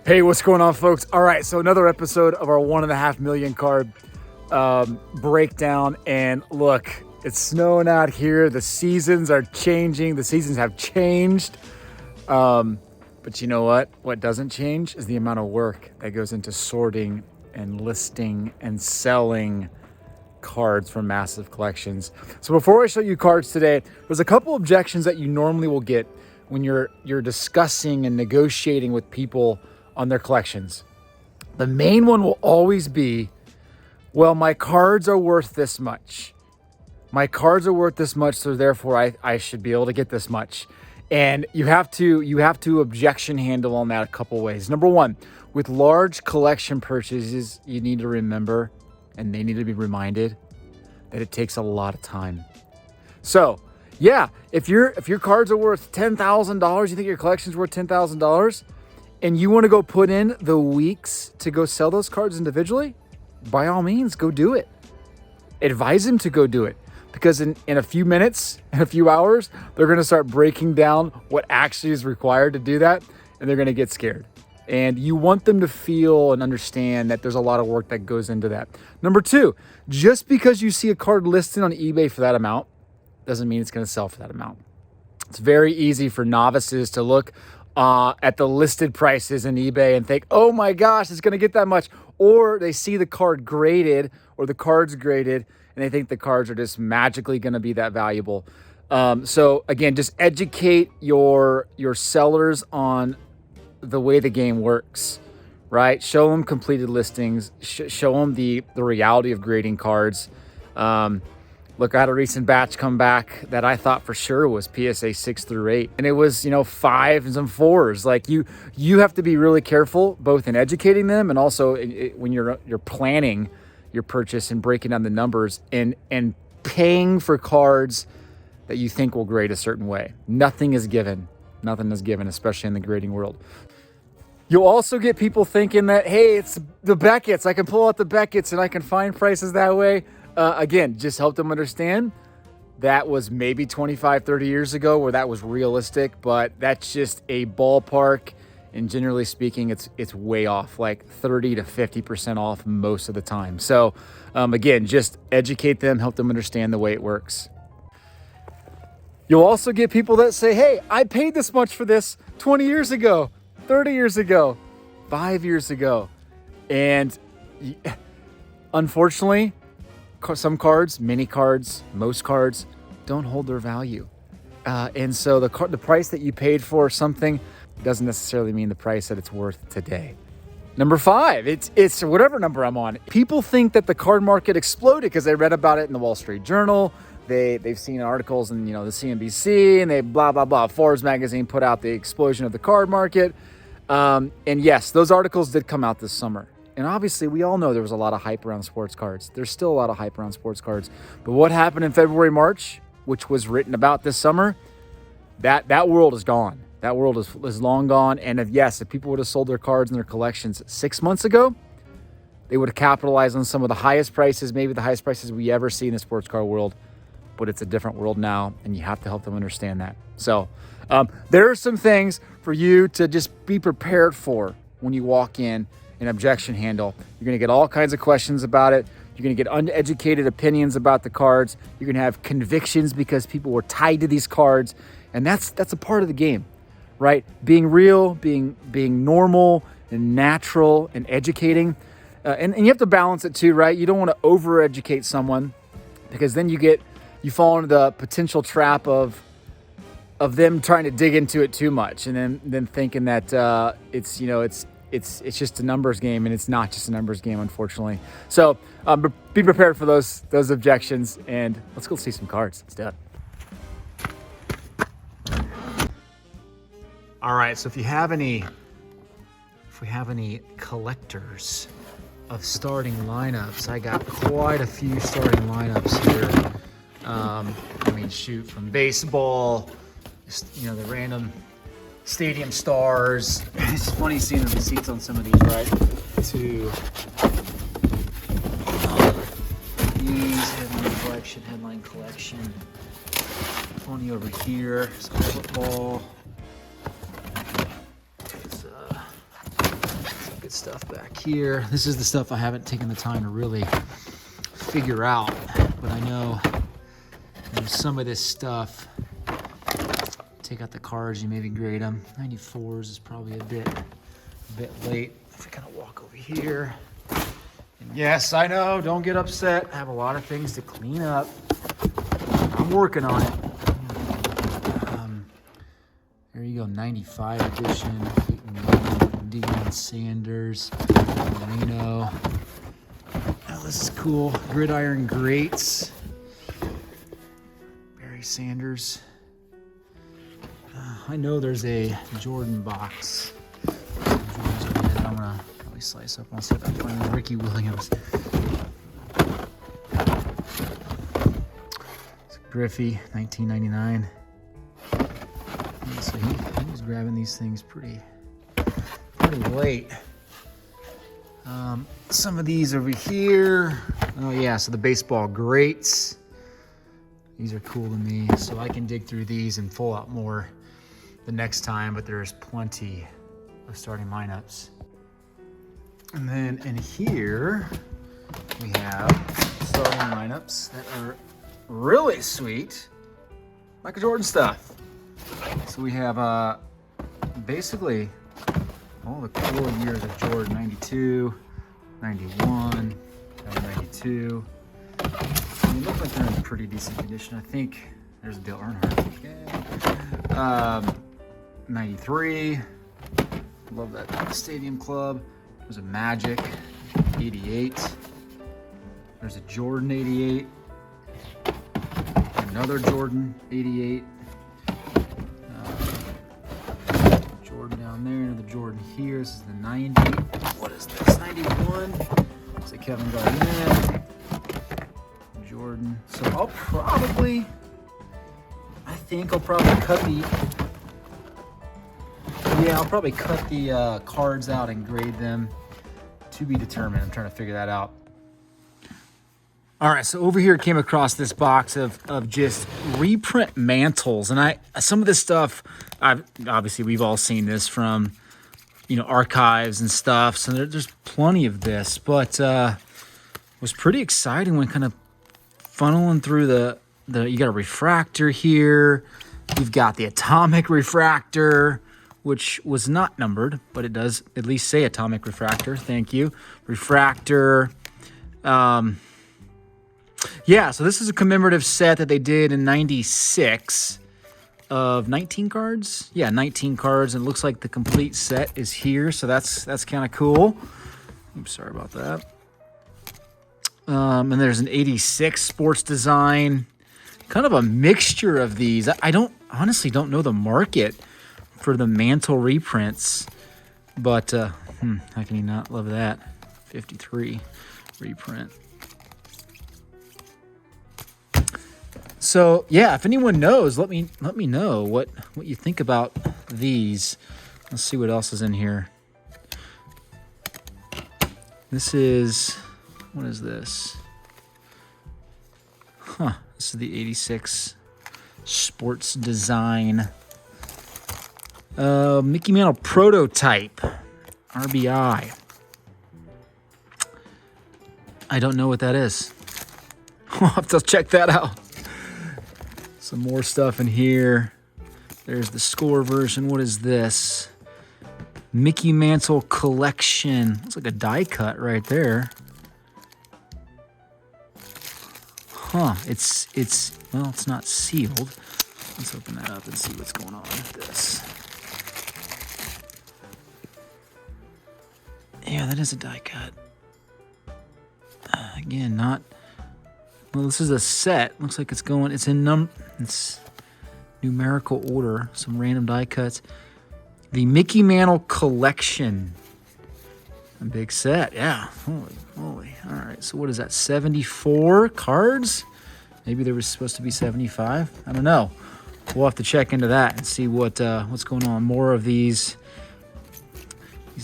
Hey, what's going on, folks? All right, so another episode of our 1.5 million card breakdown. And look, it's snowing out here. The seasons are changing. The seasons have changed. But you know what? What doesn't change is the amount of work that goes into sorting and listing and selling cards from massive collections. So before I show you cards today, there's a couple objections that you normally will get when you're discussing and negotiating with people on their collections. The main one will always be, well, my cards are worth this much. My cards are worth this much, so therefore I should be able to get this much. And you have to objection handle on that a couple ways. Number one, with large collection purchases, you need to remember, and they need to be reminded, that it takes a lot of time. So yeah, if your cards are worth $10,000, you think your collection's worth $10,000, and you want to go put in the weeks to go sell those cards individually, by all means, go do it. Advise them to go do it. Because in a few minutes, in a few hours, they're going to start breaking down what actually is required to do that, and they're going to get scared. And you want them to feel and understand that there's a lot of work that goes into that. Number two, just because you see a card listed on eBay for that amount, doesn't mean it's going to sell for that amount. It's very easy for novices to look at the listed prices in eBay and think, oh my gosh, it's going to get that much. Or they see the card graded or the cards graded and they think the cards are just magically going to be that valuable. So again, just educate your sellers on the way the game works, right? Show them completed listings, show them the reality of grading cards. Look, I had a recent batch come back that I thought for sure was PSA 6 through 8. And it was, 5s and 4s. Like you have to be really careful both in educating them and also when you're planning your purchase and breaking down the numbers and paying for cards that you think will grade a certain way. Nothing is given. Nothing is given, especially in the grading world. You'll also get people thinking that, hey, it's the Beckett's. I can pull out the Beckett's and I can find prices that way. Again, just help them understand that was maybe 25, 30 years ago where that was realistic, but that's just a ballpark. And generally speaking, it's way off, like 30 to 50% off most of the time. So again, just educate them, help them understand the way it works. You'll also get people that say, hey, I paid this much for this 20 years ago, 30 years ago, 5 years ago. And unfortunately, some cards, many cards, most cards don't hold their value. And so the price that you paid for something doesn't necessarily mean the price that it's worth today. Number 5, it's whatever number I'm on. People think that the card market exploded because they read about it in the Wall Street Journal. They've seen articles in the CNBC and they blah, blah, blah. Forbes magazine put out the explosion of the card market. And yes, those articles did come out this summer. And obviously, we all know there was a lot of hype around sports cards. There's still a lot of hype around sports cards. But what happened in February, March, which was written about this summer, that world is gone. That world is long gone. And if people would have sold their cards and their collections 6 months ago, they would have capitalized on some of the highest prices, maybe the highest prices we ever see in the sports card world. But it's a different world now, and you have to help them understand that. So there are some things for you to just be prepared for when you walk in an objection handle. You're going to get all kinds of questions about it. You're going to get uneducated opinions about the cards. You're going to have convictions because people were tied to these cards. And that's a part of the game, right? Being real, being normal and natural and educating. And you have to balance it too, right? You don't want to over-educate someone because then you fall into the potential trap of them trying to dig into it too much and then thinking that it's just a numbers game, and it's not just a numbers game, unfortunately. So be prepared for those objections, and let's go see some cards. Let's do it. All right, so if we have any collectors of starting lineups, I got quite a few starting lineups here. From baseball, the random stadium stars. It's funny seeing the receipts on some of these, right? To these headline collection. Funny over here, some football. stuff back here. This is the stuff I haven't taken the time to really figure out, but I know there's some of this stuff. Take out the cards, you maybe grade them. 94s is probably a bit late. If we kind of walk over here. And yes, I know, don't get upset. I have a lot of things to clean up. I'm working on it. There you go, 95 edition. Deion Sanders, Marino. Oh, this is cool. Gridiron Greats. Barry Sanders. I know there's a Jordan box. I'm gonna probably slice up. I'll see if I can find Ricky Williams. It's Griffey, 1999. So he was grabbing these things pretty late. Some of these over here. Oh yeah, so the baseball greats. These are cool to me. So I can dig through these and pull out more the next time, but there's plenty of starting lineups. And then in here, we have starting lineups that are really sweet. Michael Jordan stuff. So we have basically all the cool years of Jordan, 92, 91, 92. They look like they're in pretty decent condition. I think there's Dale Earnhardt. Okay. 93. Love that Stadium Club. There's a Magic, 88. There's a Jordan, 88. Another Jordan, 88. Jordan down there, another Jordan here. This is the 90. What is this? 91. It's a Kevin Garnett. Jordan. So I'll probably cut the. Yeah, I'll probably cut the cards out and grade them. To be determined. I'm trying to figure that out. All right, so over here came across this box of just reprint mantles, and some of this stuff, obviously we've all seen this from, archives and stuff. So there's plenty of this, but was pretty exciting when kind of funneling through the you got a refractor here. You've got the atomic refractor, which was not numbered, but it does at least say atomic refractor. Thank you. Refractor. Yeah, so this is a commemorative set that they did in 96 of 19 cards. Yeah, 19 cards, and it looks like the complete set is here, so that's kind of cool. Oops, sorry about that. And there's an 86 sports design. Kind of a mixture of these. I honestly don't know the market for the Mantle reprints, but how can you not love that? 53 reprint. So yeah, if anyone knows, let me know what you think about these. Let's see what else is in here. What is this? This is the 86 sports design. Mickey Mantle prototype, RBI. I don't know what that is. I'll have to check that out. Some more stuff in here. There's the score version. What is this? Mickey Mantle collection. Looks like a die cut right there. It's not sealed. Let's open that up and see what's going on with this. Yeah, that is a die cut. Again, not. Well, this is a set. Looks like it's in it's numerical order. Some random die cuts. The Mickey Mantle collection. A big set, yeah. Holy moly. All right, so what is that? 74 cards? Maybe there was supposed to be 75. I don't know. We'll have to check into that and see what's going on. More of these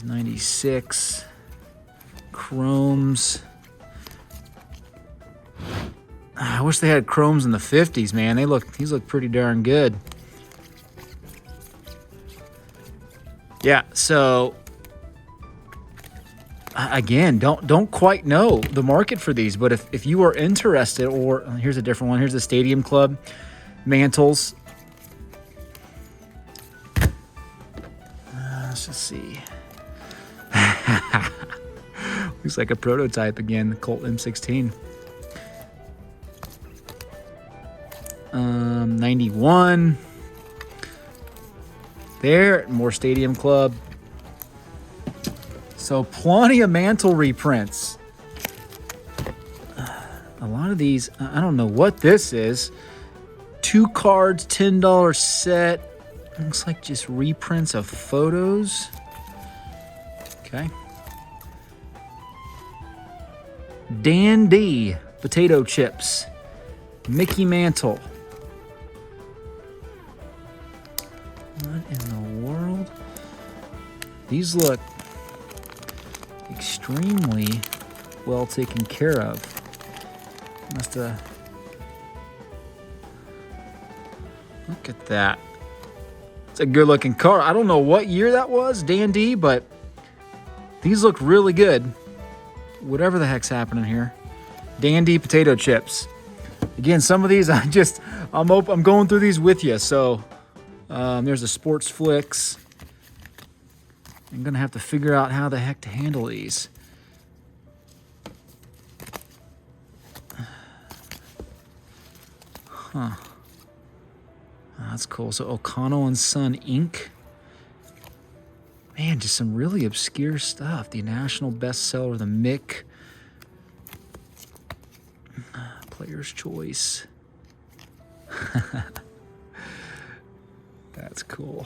96 chromes. I wish they had chromes in the 50s, man. These look pretty darn good. Yeah, so Again, don't quite know the market for these, but if you are interested, or here's a different one. Here's the Stadium Club Mantles. Let's just see. Looks like a prototype again, the Colt M16. 91. There, more Stadium Club. So plenty of Mantle reprints. A lot of these, I don't know what this is. 2 cards, $10 set. Looks like just reprints of photos. Okay. Dan D, potato chips. Mickey Mantle. What in the world? These look extremely well taken care of. Must have. Look at that. It's a good looking car. I don't know what year that was, Dan D, but these look really good. Whatever the heck's happening here. Dan D potato chips. Again, some of these I'm going through these with you. So there's a Sports Flicks. I'm gonna have to figure out how the heck to handle these. Huh. That's cool. So O'Connell and Son Inc. Man, just some really obscure stuff. The national bestseller, the Mick. Player's Choice. That's cool.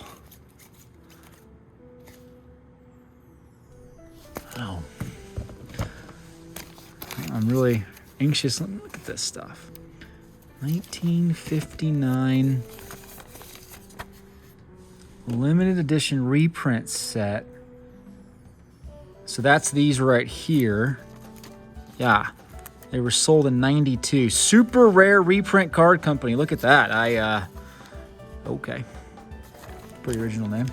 Oh. I'm really anxious. Let me look at this stuff. 1959 limited edition reprint set. So that's these right here. Yeah. They were sold in 92. Super rare reprint card company. Look at that. Okay. Pretty original name.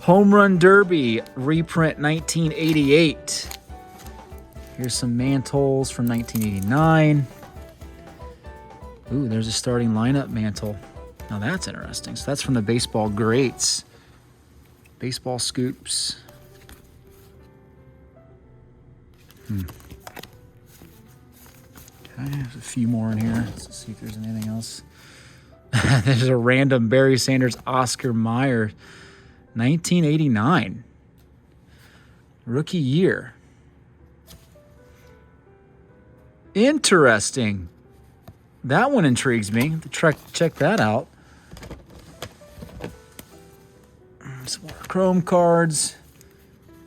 Home Run Derby reprint 1988. Here's some Mantles from 1989. Ooh, there's a starting lineup Mantle. Now that's interesting. So that's from the Baseball Greats. Baseball Scoops. Okay, there's a few more in here. Let's see if there's anything else. There's a random Barry Sanders, Oscar Mayer, 1989. Rookie year. Interesting. That one intrigues me. Check that out. Some more Chrome cards.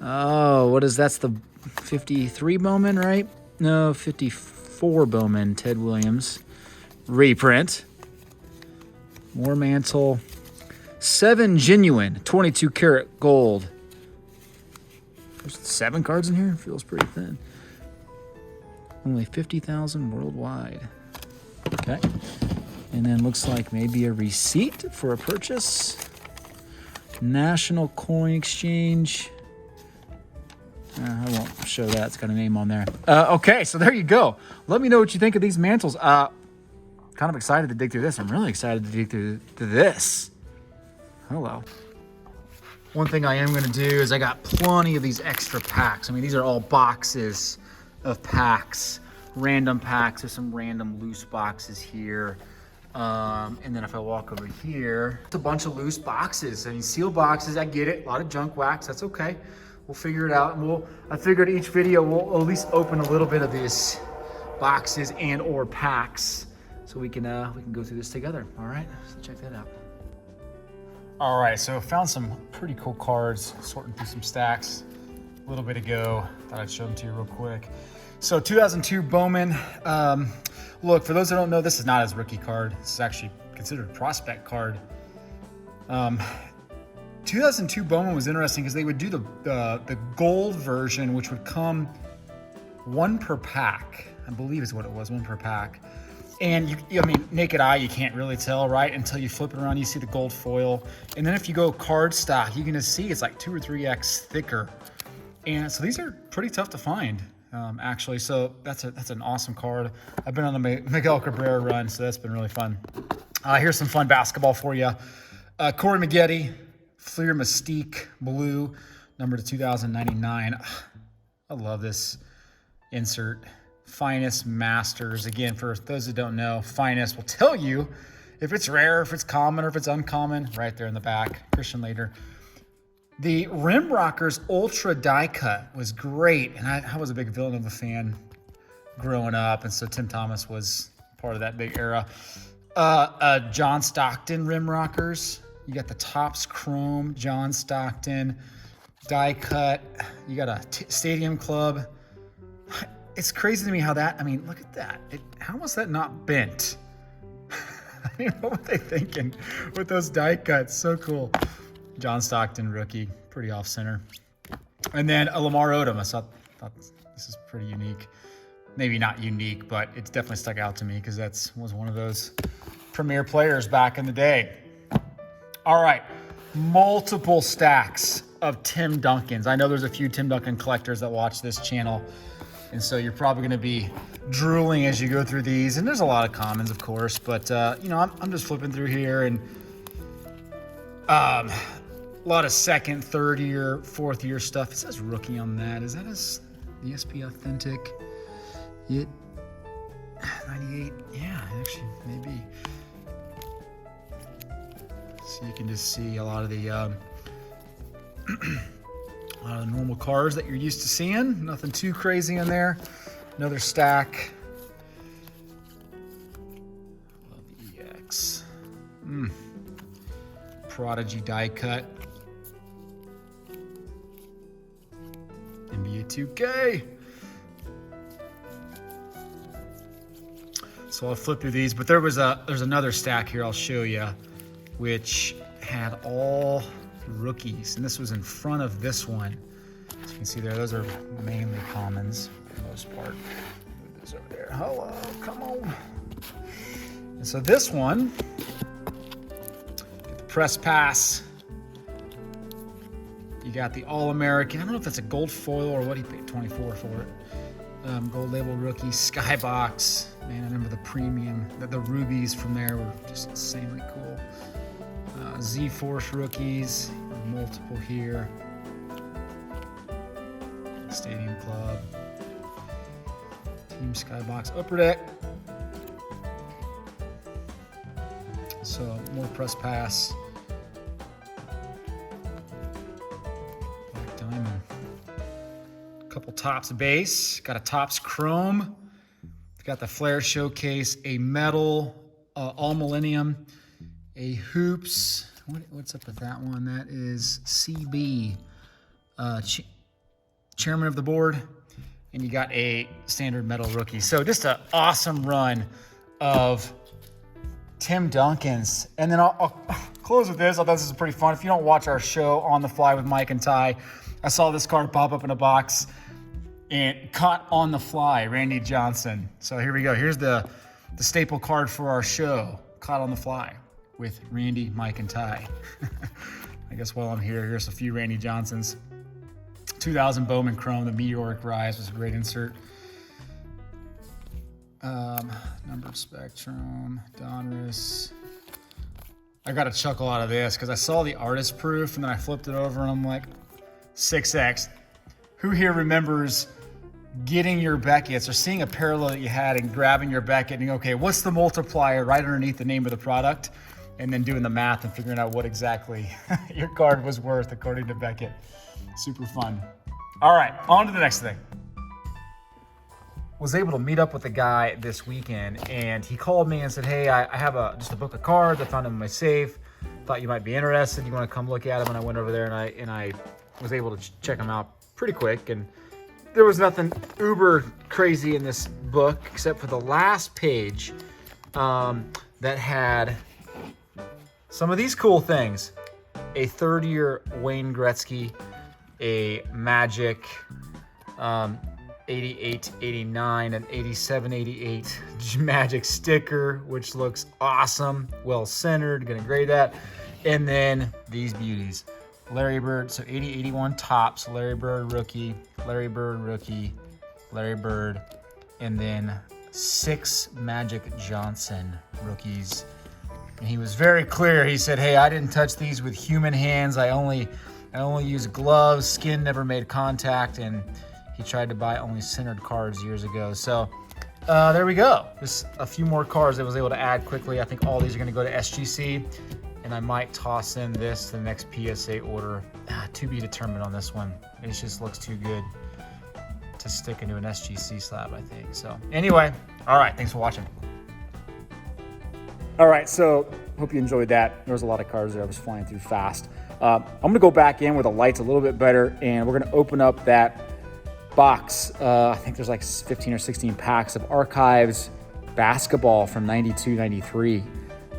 Oh, what is that's the 53 Bowman, right? No, 54 Bowman, Ted Williams. Reprint. More Mantle. 7 genuine, 22 karat gold. There's 7 cards in here. Feels pretty thin. Only 50,000 worldwide. Okay. And then looks like maybe a receipt for a purchase. National Coin Exchange. I won't show that. It's got a name on there. Okay, so there you go. Let me know what you think of these Mantles. Kind of excited to dig through this. I'm really excited to dig through this. Hello. One thing I am going to do is I got plenty of these extra packs. I mean, these are all boxes of packs, random packs. There's some random loose boxes here. And then if I walk over here, it's a bunch of loose boxes. I mean, seal boxes, I get it. A lot of junk wax, that's okay. We'll figure it out. And I figured each video we'll at least open a little bit of these boxes and or packs so we can go through this together. All right, so check that out. All right, so found some pretty cool cards, sorting through some stacks a little bit ago. Thought I'd show them to you real quick. So 2002 Bowman. Look, for those that don't know, this is not his rookie card. This is actually considered a prospect card. 2002 Bowman was interesting because they would do the gold version, which would come 1 per pack. I believe is what it was, 1 per pack. And I mean, naked eye, you can't really tell, right? Until you flip it around, you see the gold foil. And then if you go card stock, you're gonna see it's like 2 or 3x thicker. And so these are pretty tough to find, actually. So that's an awesome card. I've been on the Miguel Cabrera run, so that's been really fun. Here's some fun basketball for you. Corey Maggette, Fleer Mystique Blue, number to 2099. I love this insert. Finest Masters. Again, for those that don't know, Finest will tell you if it's rare, if it's common, or if it's uncommon, right there in the back. Christian Laettner. The Rim Rockers Ultra Die Cut was great, and I was a big Villanova fan growing up, and so Tim Thomas was part of that big era. John Stockton Rim Rockers. You got the Topps Chrome John Stockton Die Cut. You got a Stadium Club. It's crazy to me how that, I mean, look at that. How was that not bent? I mean, what were they thinking with those die cuts? So cool. John Stockton, rookie, pretty off center. And then a Lamar Odom. I thought this is pretty unique. Maybe not unique, but it's definitely stuck out to me because was one of those premier players back in the day. All right, multiple stacks of Tim Duncans. I know there's a few Tim Duncan collectors that watch this channel, and so you're probably going to be drooling as you go through these. And there's a lot of commons, of course, but I'm just flipping through here, and a lot of second, third year, fourth year stuff. It says rookie on that. Is that the SP Authentic? 98. Yeah, actually, maybe. So you can just see a lot of the normal cards that you're used to seeing. Nothing too crazy in there. Another stack. Love EX. Prodigy die cut. NBA 2K. So I'll flip through these, but there's another stack here I'll show you, which had all rookies, and this was in front of this one. As you can see there, those are mainly commons for the most part. Move those over there. Hello, come on. And so this one, get the press pass. You got the All-American. I don't know if that's a gold foil or what he paid 24 for it. Gold label rookie, Skybox. Man, I remember the premium, the rubies from there were just insanely cool. Z-Force rookies, multiple here. Stadium Club. Team Skybox Upper Deck. So more press pass. Black Diamond. Couple Topps base. Got a Topps Chrome. Got the Flair Showcase, a metal, All Millennium, a Hoops. What's up with that one? That is CB, chairman of the board. And you got a standard metal rookie. So just an awesome run of Tim Duncans. And then I'll close with this. I thought this was pretty fun. If you don't watch our show On the Fly with Mike and Ty, I saw this card pop up in a box. And caught on the fly, Randy Johnson. So here we go. Here's the staple card for our show, Caught on the Fly with Randy, Mike, and Ty. I guess while I'm here, here's a few Randy Johnsons. 2000 Bowman Chrome, the Meteoric Rise was a great insert. Numbered Spectrum, Donruss. I got a chuckle out of this because I saw the artist proof and then I flipped it over and I'm like, 6X. Who here remembers getting your Beckett's or seeing a parallel that you had and grabbing your Beckett and okay, what's the multiplier right underneath the name of the product? And then doing the math and figuring out what exactly your card was worth according to Beckett. Super fun. All right, on to the next thing. Was able to meet up with a guy this weekend and he called me and said, hey, I have just a book of cards. I found them in my safe. Thought you might be interested. You want to come look at them? And I went over there and I was able to check them out pretty quick, and there was nothing uber crazy in this book except for the last page that had some of these cool things. A third-year Wayne Gretzky, a Magic 88-89, an 87-88 Magic sticker, which looks awesome, well-centered, gonna grade that. And then these beauties. Larry Bird, so 80, 81 tops, Larry Bird rookie, Larry Bird rookie, Larry Bird, and then 6 Magic Johnson rookies. And he was very clear. He said, hey, I didn't touch these with human hands. I only used gloves, skin never made contact, and he tried to buy only centered cards years ago. So there we go. Just a few more cards I was able to add quickly. I think all these are gonna go to SGC, and I might toss in this to the next PSA order. To be determined on this one. It just looks too good to stick into an SGC slab, I think. So anyway, all right, thanks for watching. All right, so hope you enjoyed that. There was a lot of cards there. I was flying through fast. I'm gonna go back in where the light's a little bit better, and we're gonna open up that box. I think there's like 15 or 16 packs of Archives basketball from 92, 93.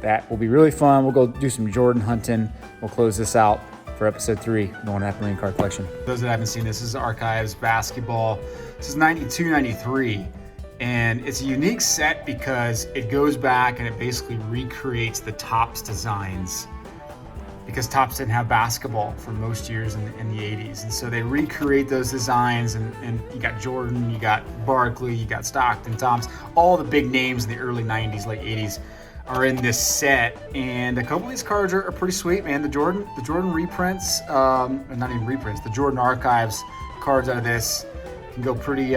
That will be really fun. We'll go do some Jordan hunting. We'll close this out for episode 3, the 1.5 million card collection. Those that haven't seen this is Archives basketball. This is 92, 93. And it's a unique set because it goes back and it basically recreates the Topps designs, because Topps didn't have basketball for most years in the 80s. And so they recreate those designs, and you got Jordan, you got Barkley, you got Stockton, Thompson, all the big names in the early 90s, late 80s are in this set. And a couple of these cards are pretty sweet, man. The Jordan reprints, not even reprints, the Jordan Archives cards out of this can go pretty,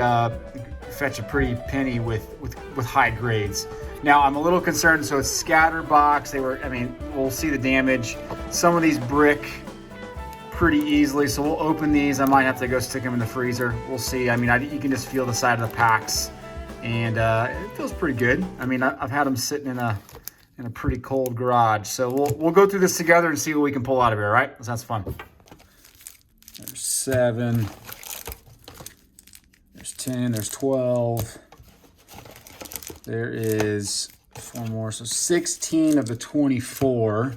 fetch a pretty penny with high grades. Now I'm a little concerned, so it's scatter box. We'll see the damage. Some of these brick pretty easily, so we'll open these. I might have to go stick them in the freezer. We'll see. You can just feel the side of the packs, and it feels pretty good. I've had them sitting in a pretty cold garage. So we'll go through this together and see what we can pull out of here, all right? That sounds fun. There's 7. There's 10, there's 12. There is 4 more, so 16 of the 24.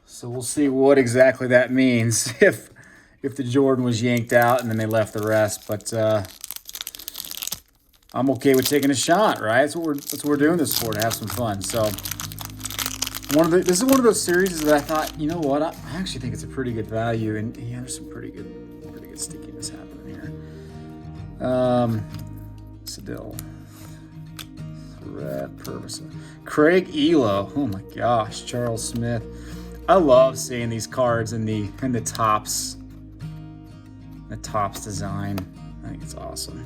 So we'll see what exactly that means if the Jordan was yanked out and then they left the rest. But I'm okay with taking a shot, right? That's what we're doing this for, to have some fun. So this is one of those series that I thought, you know what, I actually think it's a pretty good value, and yeah, there's some pretty good stickiness happening here. Sedil, Threat, Purvis, Craig Elo. Oh my gosh, Charles Smith. I love seeing these cards in the Topps, the Topps design. I think it's awesome.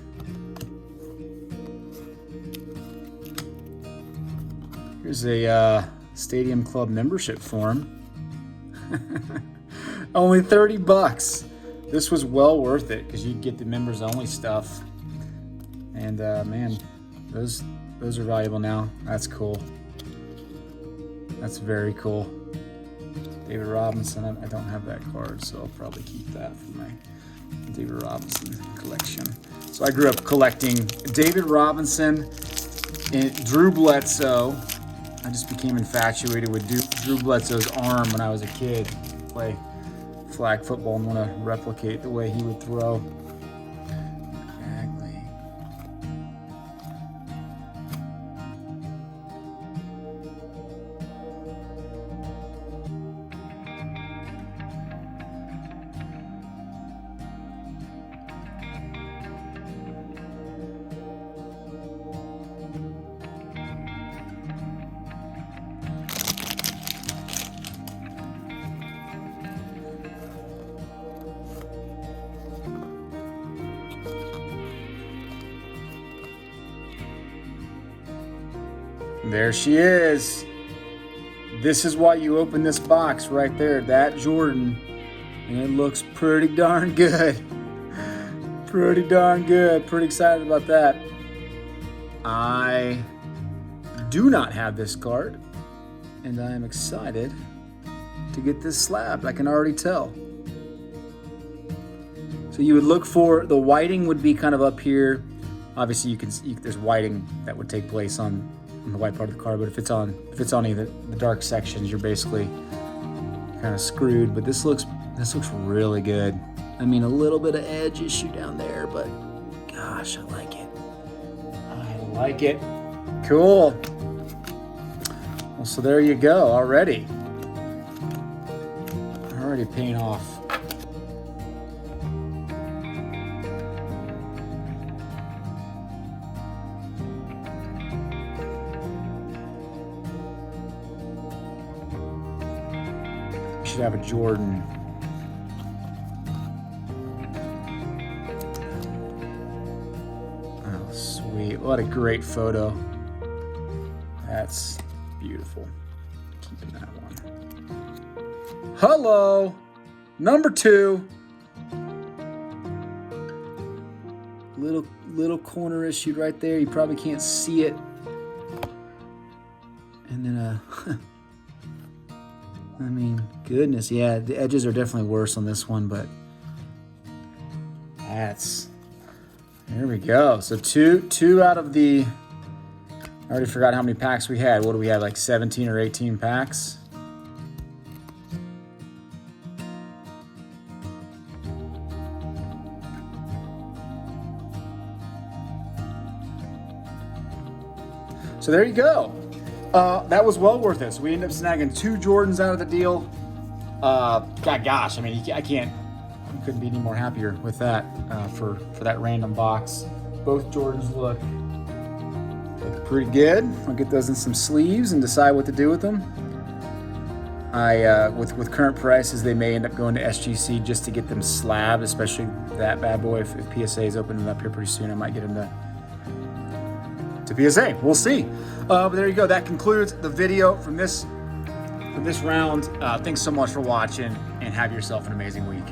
Here's a Stadium Club membership form. Only $30. This was well worth it because you get the members only stuff. And man, those are valuable now. That's cool. That's very cool. David Robinson, I don't have that card, so I'll probably keep that for my David Robinson collection. So I grew up collecting David Robinson and Drew Bledsoe. I just became infatuated with Drew Bledsoe's arm when I was a kid. Play flag football and want to replicate the way he would throw. Bagley. There she is. This is why you open this box right there, that Jordan. And it looks pretty darn good. Pretty darn good. Pretty excited about that. I do not have this card, and I am excited to get this slab. I can already tell. So you would look for, the whiting would be kind of up here. Obviously there's whiting that would take place on the white part of the card, but if it's on either the dark sections, you're basically kind of screwed. But this looks really good. A little bit of edge issue down there, but gosh, I like it. I like it. Cool. Well, so there you go already. All already paying off. Should have a Jordan. Oh, sweet. What a great photo. That's beautiful. Keeping that one. Hello. Number 2. Little corner issued right there. You probably can't see it. And then I mean, goodness, yeah, the edges are definitely worse on this one, but there we go. So two out of the, I already forgot how many packs we had. What do we have, like 17 or 18 packs? So there you go. That was well worth it. So we ended up snagging 2 Jordans out of the deal. Gosh, I mean, you couldn't be any more happier with that for that random box. Both Jordans look pretty good. I'll get those in some sleeves and decide what to do with them. With current prices, they may end up going to SGC just to get them slabbed, especially that bad boy. If PSA is opening up here pretty soon, I might get them to PSA. We'll see. But there you go. That concludes the video from this round. Thanks so much for watching, and have yourself an amazing week.